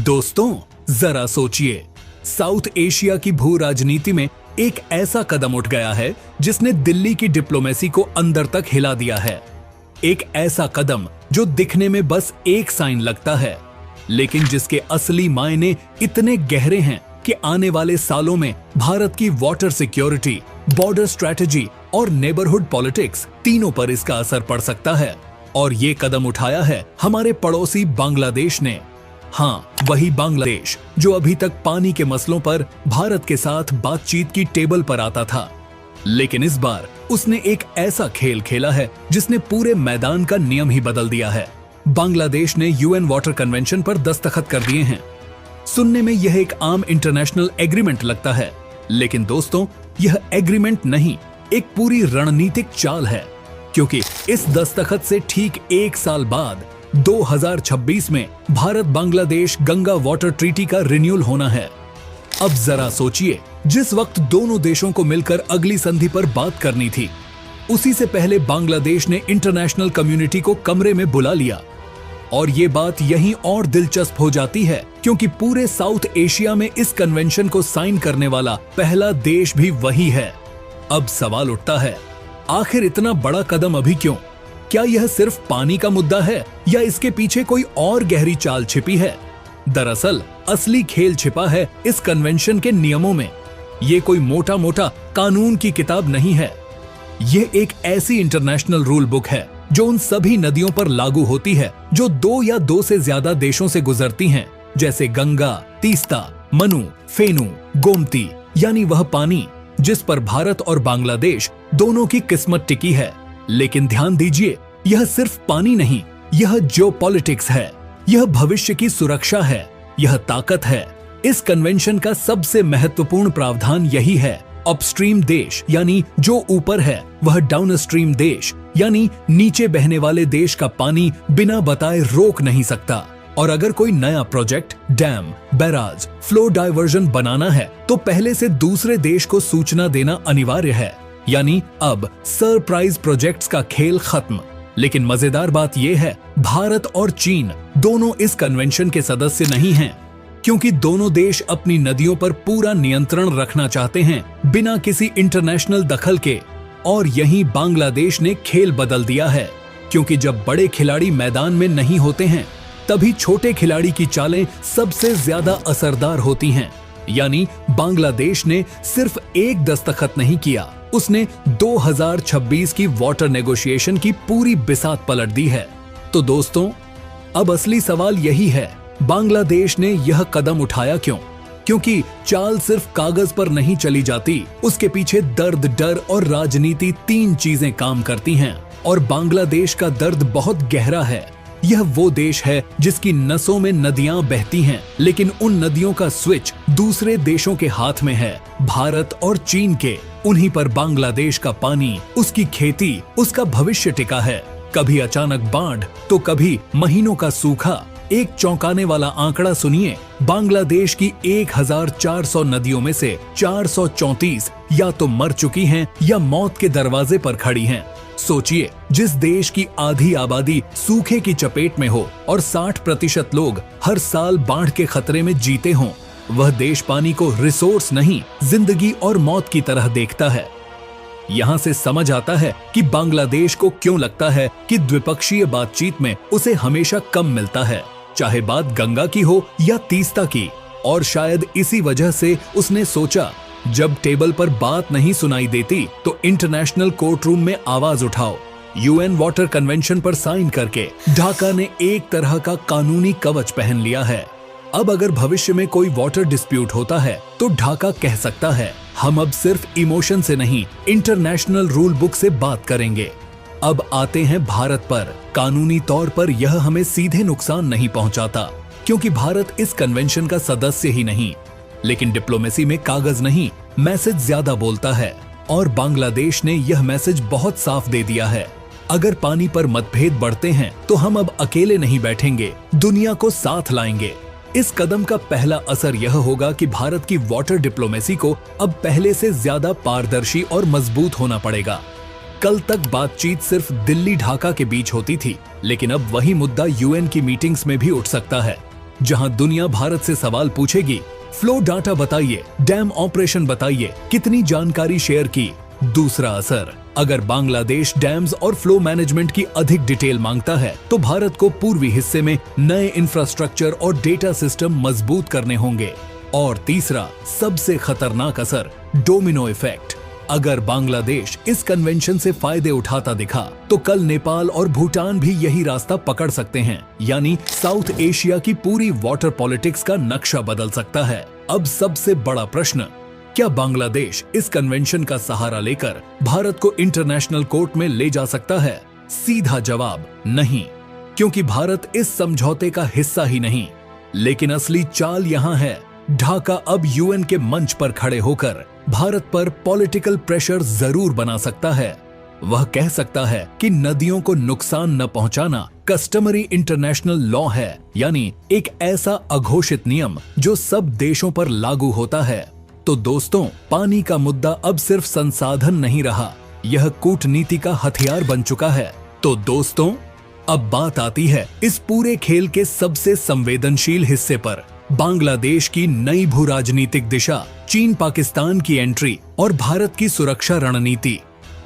दोस्तों, जरा सोचिए, साउथ एशिया की भू राजनीति में एक ऐसा कदम उठ गया है जिसने दिल्ली की डिप्लोमेसी को अंदर तक हिला दिया है। एक ऐसा कदम जो दिखने में बस एक साइन लगता है, लेकिन जिसके असली मायने इतने गहरे हैं कि आने वाले सालों में भारत की वाटर सिक्योरिटी, बॉर्डर स्ट्रैटेजी और नेबरहुड पॉलिटिक्स तीनों पर इसका असर पड़ सकता है। और ये कदम उठाया है हमारे पड़ोसी बांग्लादेश ने। हाँ, वही बांग्लादेश जो अभी तक पानी के मसलों पर भारत के साथ बातचीत की टेबल पर आता था, लेकिन इस बार उसने एक ऐसा खेल खेला है जिसने पूरे मैदान का नियम ही बदल दिया है। बांग्लादेश ने यूएन वाटर कन्वेंशन पर दस्तखत कर दिए हैं। सुनने में यह एक आम इंटरनेशनल एग्रीमेंट लगता है, लेकिन दोस्तों, यह एग्रीमेंट नहीं, एक पूरी रणनीतिक चाल है, क्योंकि इस दस्तखत से ठीक एक साल बाद 2026 में भारत बांग्लादेश गंगा वाटर ट्रीटी का रिन्यूअल होना है। अब जरा सोचिए, जिस वक्त दोनों देशों को मिलकर अगली संधि पर बात करनी थी, उसी से पहले बांग्लादेश ने इंटरनेशनल कम्युनिटी को कमरे में बुला लिया। और ये बात यहीं और दिलचस्प हो जाती है, क्योंकि पूरे साउथ एशिया में इस कन्वेंशन को साइन करने वाला पहला देश भी वही है। अब सवाल उठता है, आखिर इतना बड़ा कदम अभी क्यों? क्या यह सिर्फ पानी का मुद्दा है या इसके पीछे कोई और गहरी चाल छिपी है? दरअसल असली खेल छिपा है इस कन्वेंशन के नियमों में। ये कोई मोटा मोटा कानून की किताब नहीं है। ये एक ऐसी इंटरनेशनल रूल बुक है जो उन सभी नदियों पर लागू होती है जो दो या दो से ज्यादा देशों से गुजरती हैं, जैसे गंगा, तीस्ता, मनु, फेनु, गोमती, यानी वह पानी जिस पर भारत और बांग्लादेश दोनों की किस्मत टिकी है। लेकिन ध्यान दीजिए, यह सिर्फ पानी नहीं, यह जियोपॉलिटिक्स है, यह भविष्य की सुरक्षा है, यह ताकत है। इस कन्वेंशन का सबसे महत्वपूर्ण प्रावधान यही है, अपस्ट्रीम देश यानी जो ऊपर है वह डाउनस्ट्रीम देश यानी नीचे बहने वाले देश का पानी बिना बताए रोक नहीं सकता। और अगर कोई नया project, dam, barrage, flow diversion बनाना है तो पहले से दूसरे देश को सूचना देना अनिवार्य है। यानी अब सरप्राइज प्रोजेक्ट्स का खेल खत्म। लेकिन मजेदार बात यह है, भारत और चीन दोनों इस कन्वेंशन के सदस्य नहीं हैं, क्योंकि दोनों देश अपनी नदियों पर पूरा नियंत्रण रखना चाहते हैं बिना किसी इंटरनेशनल दखल के। और यहीं बांग्लादेश ने खेल बदल दिया है, क्योंकि जब बड़े खिलाड़ी मैदान में नहीं होते हैं तभी छोटे खिलाड़ी की चालें सबसे ज्यादा असरदार होती हैं। यानी बांग्लादेश ने सिर्फ एक दस्तखत नहीं किया, उसने 2026 की वाटर नेगोशिएशन की पूरी बिसात पलट दी है। तो दोस्तों, अब असली सवाल यही है, बांग्लादेश ने यह कदम उठाया क्यों? क्योंकि चाल सिर्फ कागज पर नहीं चली जाती, उसके पीछे दर्द, डर और राजनीति तीन चीजें काम करती हैं। और बांग्लादेश का दर्द बहुत गहरा है। यह वो देश है जिसकी नसों में नदियां बहती हैं, लेकिन उन नदियों का स्विच दूसरे देशों के हाथ में है, भारत और चीन के। उन्हीं पर बांग्लादेश का पानी, उसकी खेती, उसका भविष्य टिका है। कभी अचानक बाढ़ तो कभी महीनों का सूखा। एक चौंकाने वाला आंकड़ा सुनिए, बांग्लादेश की 1400 नदियों में से 434 या तो मर चुकी हैं या मौत के दरवाजे पर खड़ी हैं। सोचिए, जिस देश की आधी आबादी सूखे की चपेट में हो और 60% लोग हर साल बाढ़ के खतरे में जीते हों, वह देश पानी को रिसोर्स नहीं, जिंदगी और मौत की तरह देखता है। यहाँ से समझ आता है कि बांग्लादेश को क्यों लगता है कि द्विपक्षीय बातचीत में उसे हमेशा कम मिलता है, चाहे बात गंगा की हो या तीस्ता की। और शायद इसी वजह से उसने सोचा, जब टेबल पर बात नहीं सुनाई देती तो इंटरनेशनल कोर्ट रूम में आवाज उठाओ। यूएन वाटर कन्वेंशन पर साइन करके ढाका ने एक तरह का कानूनी कवच पहन लिया है। अब अगर भविष्य में कोई वाटर डिस्प्यूट होता है तो ढाका कह सकता है, हम अब सिर्फ इमोशन से नहीं, इंटरनेशनल रूल बुक से बात करेंगे। अब आते हैं भारत पर। कानूनी तौर पर यह हमें सीधे नुकसान नहीं पहुंचाता, क्योंकि भारत इस कन्वेंशन का सदस्य ही नहीं। लेकिन डिप्लोमेसी में कागज नहीं, मैसेज ज्यादा बोलता है। और बांग्लादेश ने यह मैसेज बहुत साफ दे दिया है, अगर पानी पर मतभेद बढ़ते हैं तो हम अब अकेले नहीं बैठेंगे, दुनिया को साथ लाएंगे। इस कदम का पहला असर यह होगा कि भारत की वाटर डिप्लोमेसी को अब पहले से ज्यादा पारदर्शी और मजबूत होना पड़ेगा। कल तक बातचीत सिर्फ दिल्ली ढाका के बीच होती थी, लेकिन अब वही मुद्दा यूएन की मीटिंग्स में भी उठ सकता है। जहां दुनिया भारत से सवाल पूछेगी, फ्लो डाटा बताइए, डैम ऑपरेशन बताइए, कितनी जानकारी शेयर की। दूसरा असर, अगर बांग्लादेश डैम्स और फ्लो मैनेजमेंट की अधिक डिटेल मांगता है तो भारत को पूर्वी हिस्से में नए इंफ्रास्ट्रक्चर और डेटा सिस्टम मजबूत करने होंगे। और तीसरा, सबसे खतरनाक असर, डोमिनो इफेक्ट। अगर बांग्लादेश इस कन्वेंशन से फायदे उठाता दिखा तो कल नेपाल और भूटान भी यही रास्ता पकड़ सकते हैं, यानी साउथ एशिया की पूरी वाटर पॉलिटिक्स का नक्शा बदल सकता है। अब सबसे बड़ा प्रश्न, क्या बांग्लादेश इस कन्वेंशन का सहारा लेकर भारत को इंटरनेशनल कोर्ट में ले जा सकता है? सीधा जवाब, नहीं, क्योंकि भारत इस समझौते का हिस्सा ही नहीं। लेकिन असली चाल यहाँ है, ढाका अब यूएन के मंच पर खड़े होकर भारत पर पॉलिटिकल प्रेशर जरूर बना सकता है। वह कह सकता है कि नदियों को नुकसान न पहुंचाना कस्टमरी इंटरनेशनल लॉ है, यानी एक ऐसा अघोषित नियम जो सब देशों पर लागू होता है। तो दोस्तों, पानी का मुद्दा अब सिर्फ संसाधन नहीं रहा, यह कूटनीति का हथियार बन चुका है। तो दोस्तों, अब बात आती है इस पूरे खेल के सबसे संवेदनशील हिस्से पर, बांग्लादेश की नई भू राजनीतिक दिशा, चीन पाकिस्तान की एंट्री और भारत की सुरक्षा रणनीति।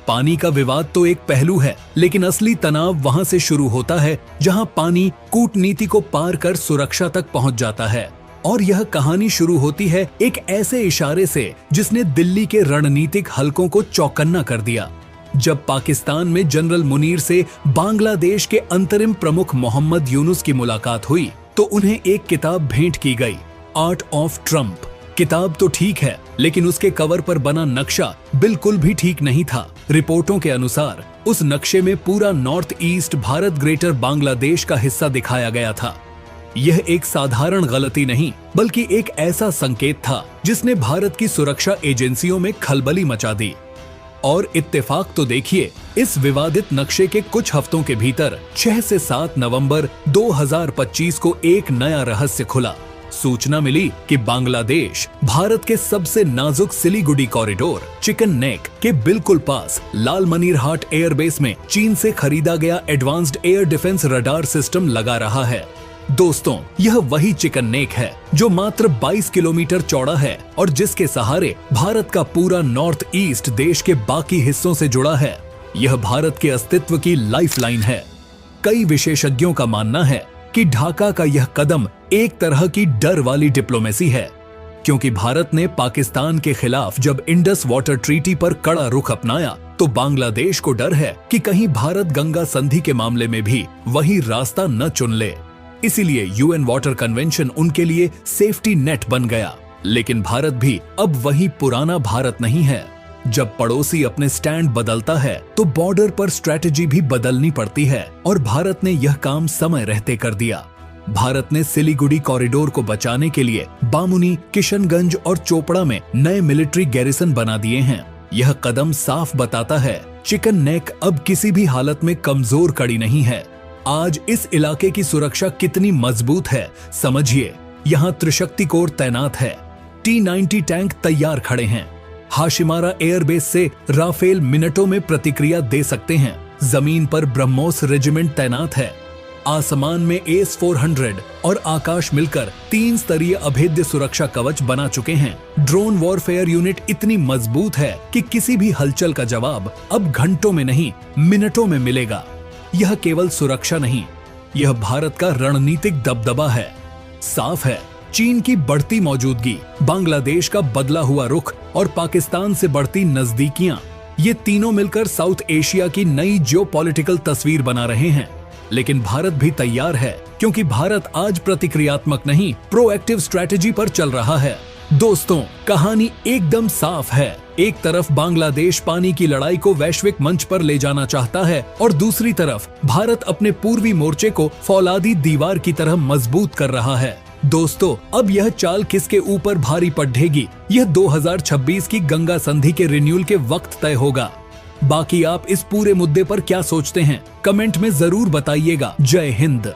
पानी का विवाद तो एक पहलू है, लेकिन असली तनाव वहां से शुरू होता है जहां पानी कूटनीति को पार कर सुरक्षा तक पहुंच जाता है। और यह कहानी शुरू होती है एक ऐसे इशारे से जिसने दिल्ली के रणनीतिक हलकों को चौकन्ना कर दिया। जब पाकिस्तान में जनरल मुनीर से बांग्लादेश के अंतरिम प्रमुख मोहम्मद यूनुस की मुलाकात हुई तो उन्हें एक किताब भेंट की गई, आर्ट ऑफ ट्रम्प। किताब तो ठीक है, लेकिन उसके कवर पर बना नक्शा बिल्कुल भी ठीक नहीं था। रिपोर्टों के अनुसार उस नक्शे में पूरा north east Bharat greater Bangladesh का हिस्सा दिखाया गया था। यह एक साधारण गलती नहीं, बल्कि एक ऐसा संकेत था जिसने भारत की सुरक्षा एजेंसियों में खलबली मचा दी। और इत्तेफाक तो देखिए, इस विवादित नक्शे के कुछ हफ्तों के भीतर 6 से 7 नवंबर 2025 को एक नया रहस्य खुला। सूचना मिली कि बांग्लादेश भारत के सबसे नाजुक सिलीगुड़ी कॉरिडोर, चिकन नेक के बिल्कुल पास लालमनीरहाट एयरबेस में चीन से खरीदा गया advanced air defence radar system लगा रहा है। दोस्तों, यह वही चिकन नेक है जो मात्र 22 किलोमीटर चौड़ा है और जिसके सहारे भारत का पूरा नॉर्थ ईस्ट देश के बाकी हिस्सों से जुड़ा है। यह भारत के अस्तित्व की लाइफलाइन है। कई विशेषज्ञों का मानना है कि ढाका का यह कदम एक तरह की डर वाली डिप्लोमेसी है, क्योंकि भारत ने पाकिस्तान के खिलाफ जब इंडस वाटर ट्रीटी पर कड़ा रुख अपनाया तो बांग्लादेश को डर है कि कहीं भारत गंगा संधि के मामले में भी वही रास्ता न चुन ले। इसीलिए यूएन वाटर कन्वेंशन उनके लिए सेफ्टी नेट बन गया। लेकिन भारत भी अब वही पुराना भारत नहीं है। जब पड़ोसी अपने स्टैंड बदलता है तो बॉर्डर पर स्ट्रेटेजी भी बदलनी पड़ती है, और भारत ने यह काम समय रहते कर दिया। भारत ने सिलीगुड़ी कॉरिडोर को बचाने के लिए बामुनी, किशनगंज और चोपड़ा में नए मिलिट्री गैरिसन बना दिए हैं। यह कदम साफ बताता है चिकन नेक अब किसी भी हालत में कमजोर कड़ी नहीं है। आज इस इलाके की सुरक्षा कितनी मजबूत है समझिए। यहाँ त्रिशक्ति कोर तैनात है, T-90 टैंक तैयार खड़े हैं, हाशिमारा एयरबेस से राफेल मिनटों में प्रतिक्रिया दे सकते हैं, जमीन पर ब्रह्मोस रेजिमेंट तैनात है, आसमान में AS-400 और आकाश मिलकर 3 स्तरीय अभेद्य सुरक्षा कवच बना चुके हैं। ड्रोन वॉरफेयर यूनिट इतनी मजबूत है कि किसी भी हलचल का जवाब अब घंटों में नहीं, मिनटों में मिलेगा। यह केवल सुरक्षा नहीं, यह भारत का रणनीतिक दबदबा है। साफ है, चीन की बढ़ती मौजूदगी, बांग्लादेश का बदला हुआ रुख और पाकिस्तान से बढ़ती नजदीकियां, ये तीनों मिलकर साउथ एशिया की नई जियोपॉलिटिकल तस्वीर बना रहे हैं। लेकिन भारत भी तैयार है, क्योंकि भारत आज प्रतिक्रियात्मक नहीं, प्रोएक्टिव स्ट्रैटेजी पर चल रहा है। दोस्तों, कहानी एकदम साफ है। एक तरफ बांग्लादेश पानी की लड़ाई को वैश्विक मंच पर ले जाना चाहता है और दूसरी तरफ भारत अपने पूर्वी मोर्चे को फौलादी दीवार की तरह मजबूत कर रहा है। दोस्तों, अब यह चाल किसके ऊपर भारी पड़ेगी, यह 2026 की गंगा संधि के रिन्यूअल के वक्त तय होगा। बाकी आप इस पूरे मुद्दे पर क्या सोचते हैं, कमेंट में जरूर बताइएगा। जय हिंद।